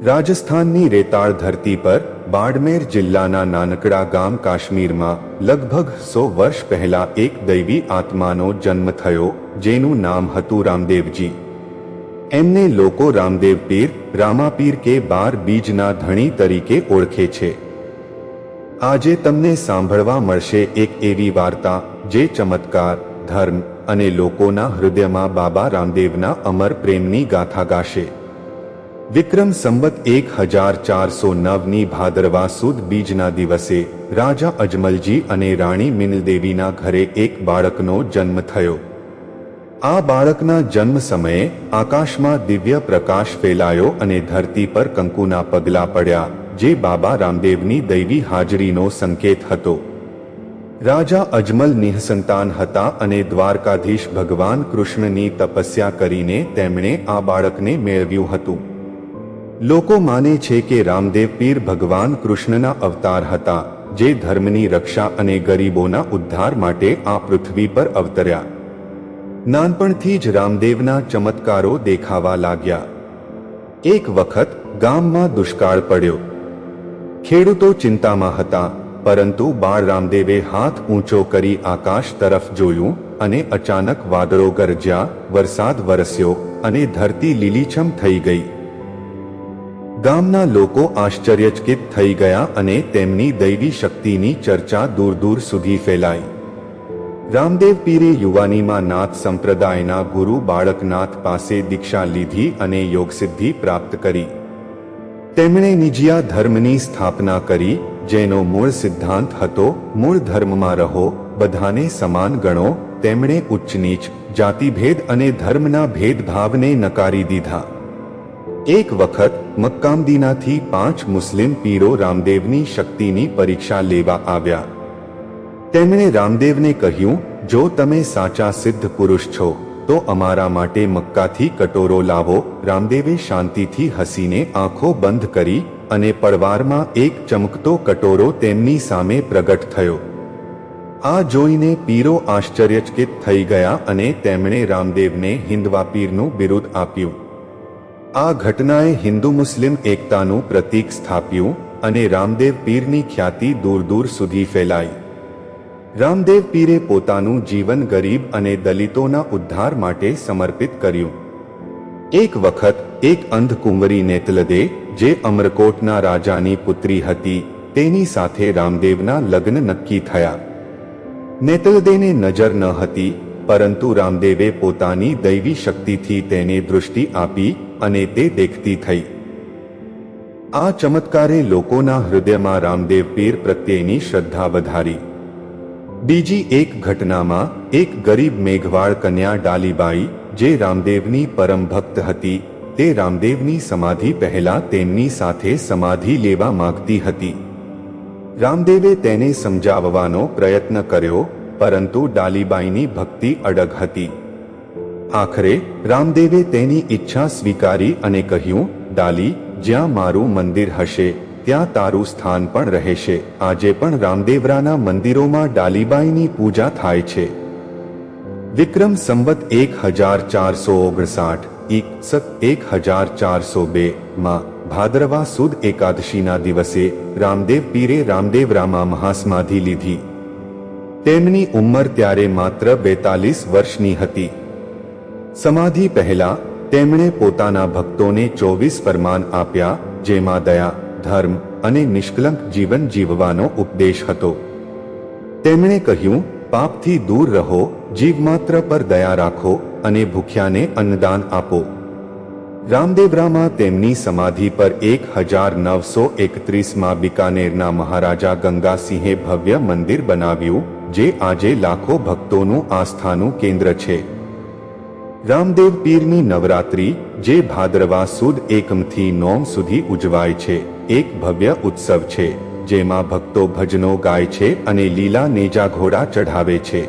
રાજસ્થાનની રેતાળ ધરતી પર બાડમેર જિલ્લાના નાનકડા ગામ કાશ્મીરમાં લગભગ 100 વર્ષ પહેલા એક દૈવી આત્માનો જન્મ થયો, જેનું નામ હતું રામદેવજી. એમને લોકો રામદેવ પીર, રામાપીર કે 12 બીજના ધણી તરીકે ઓળખે છે. આજે તમને સાંભળવા મળશે એક એવી વાર્તા જે ચમત્કાર, ધર્મ અને લોકોના હૃદયમાં બાબા રામદેવના અમર પ્રેમની ગાથા ગાશે. વિક્રમ સંવત 1409ની ભાદરવા સુદ બીજના દિવસે રાજા અજમલજી અને રાણી મિનલદેવીના ઘરે એક બાળકનો જન્મ થયો. આ બાળકના જન્મ સમયે આકાશમાં દિવ્ય પ્રકાશ ફેલાયો અને ધરતી પર કંકુના પગલાં પડ્યા, જે બાબા રામદેવની દૈવી હાજરીનો સંકેત હતો. રાજા અજમલ નિઃસંતાન હતા અને દ્વારકાધીશ ભગવાન કૃષ્ણની તપસ્યા કરીને તેમણે આ બાળકને મેળવ્યું હતું. લોકો માને છે કે રામદેવ પીર ભગવાન કૃષ્ણના અવતાર હતા, જે ધર્મની રક્ષા અને ગરીબોના ઉદ્ધાર માટે આ પૃથ્વી પર અવતર્યા. નાનપણથી જ રામદેવના ચમત્કારો દેખાવા લાગ્યા. એક વખત ગામમાં દુષ્કાળ પડ્યો. ખેડૂતો ચિંતામાં હતા, પરંતુ બાળ રામદેવે હાથ ઊંચો કરી આકાશ તરફ જોયું અને અચાનક વાદળો ગરજ્યા, વરસાદ વરસ્યો અને ધરતી લીલીછમ થઈ ગઈ. ગામના લોકો આશ્ચર્યચકિત થઈ ગયા અને તેમની દૈવી શક્તિની ચર્ચા દૂર દૂર સુધી ફેલાઈ. રામદેવ પીરે યુવાનીમાં નાથ સંપ્રદાયના ગુરુ બાળકનાથ પાસે દીક્ષા લીધી અને યોગસિદ્ધિ પ્રાપ્ત કરી. તેમણે નિજિયા ધર્મની સ્થાપના કરી, જેનો મૂળ સિદ્ધાંત હતો મૂળ ધર્મમાં રહો, બધાને સમાન ગણો. તેમણે ઉચ્ચ નીચ, જાતિભેદ અને ધર્મના ભેદભાવને નકારી દીધા. એક વખત મક્કામદીનાથી 5 મુસ્લિમ પીરો રામદેવની શક્તિની પરીક્ષા લેવા આવ્યા. તેમણે રામદેવને કહ્યું, જો તમે સાચા સિદ્ધ પુરુષ છો તો અમારા માટે મક્કાથી કટોરો લાવો. રામદેવે શાંતિથી હસીને આંખો બંધ કરી અને પળવારમાં એક ચમકતો કટોરો તેમની સામે પ્રગટ થયો. આ જોઈને પીરો આશ્ચર્યચકિત થઈ ગયા અને તેમણે રામદેવને હિન્દવા પીરનું બિરુદ આપ્યું. આ ઘટનાએ હિન્દુ મુસ્લિમ એકતાનું પ્રતીક સ્થાપ્યું અને રામદેવ પીરની ખ્યાતિ દૂર દૂર સુધી ફેલાઈ. રામદેવ પીરે પોતાનું જીવન ગરીબ અને દલિતોના ઉદ્ધાર માટે સમર્પિત કર્યું. એક વખત એક અંધ કુંવરી નેતલદે, જે અમરકોટના રાજાની પુત્રી હતી, તેની સાથે રામદેવના લગ્ન નક્કી થયા. નેતલદેને નજર ન હતી, પરંતુ રામદેવે પોતાની દૈવી શક્તિથી તેને દૃષ્ટિ આપી અને તે દેખતી થઈ. આ ચમત્કારે લોકોના હૃદયમાં રામદેવ પીર પ્રત્યેની શ્રદ્ધા વધારી. બીજી એક ઘટનામાં એક ગરીબ મેઘવાળ કન્યા ડાલીબાઈ, જે રામદેવની પરમ ભક્ત હતી, તે રામદેવની સમાધિ પહેલા તેમની સાથે સમાધિ લેવા માંગતી હતી. રામદેવે તેને સમજાવવાનો પ્રયત્ન કર્યો, પરંતુ ડાલીબાઈની ભક્તિ અડગ હતી. આખરે રામદેવે તેની ઈચ્છા સ્વીકારી અને કહ્યું, ડાલી, જ્યાં મારું મંદિર હશે ત્યાં તારું સ્થાન પણ રહેશે. આજે પણ રામદેવરાના મંદિરોમાં ડાલીબાઈની પૂજા થાય છે. વિક્રમ સંવત 1459 1402માં ભાદરવા સુદ એકાદશીના દિવસે રામદેવ પીરે રામદેવરામાં મહાસમાધિ લીધી. તેમની ઉંમર ત્યારે માત્ર 42 વર્ષની હતી. સમાધિ પહેલા તેમણે પોતાના ભક્તોને 24 ફરમાન આપ્યા, જેમાં દયા, ધર્મ અને નિષ્કલંક જીવન જીવવાનો ઉપદેશ હતો. તેમણે કહ્યું, પાપથી દૂર રહો, જીવમાત્ર પર દયા રાખો અને ભૂખ્યાને અન્નદાન આપો. રામદેવરામાં તેમની સમાધિ પર 1931માં બિકાનેરના મહારાજા ગંગાસિંહે ભવ્ય મંદિર બનાવ્યું, જે આજે લાખો ભક્તોનું આસ્થાનું કેન્દ્ર છે. રામદેવ પીરની નવરાત્રી, જે ભાદરવા સુદ એકમથી 9 સુધી ઉજવાય છે, એક ભવ્ય ઉત્સવ છે, જેમાં ભક્તો ભજનો ગાય છે અને લીલા નેજા ઘોડા ચઢાવે છે.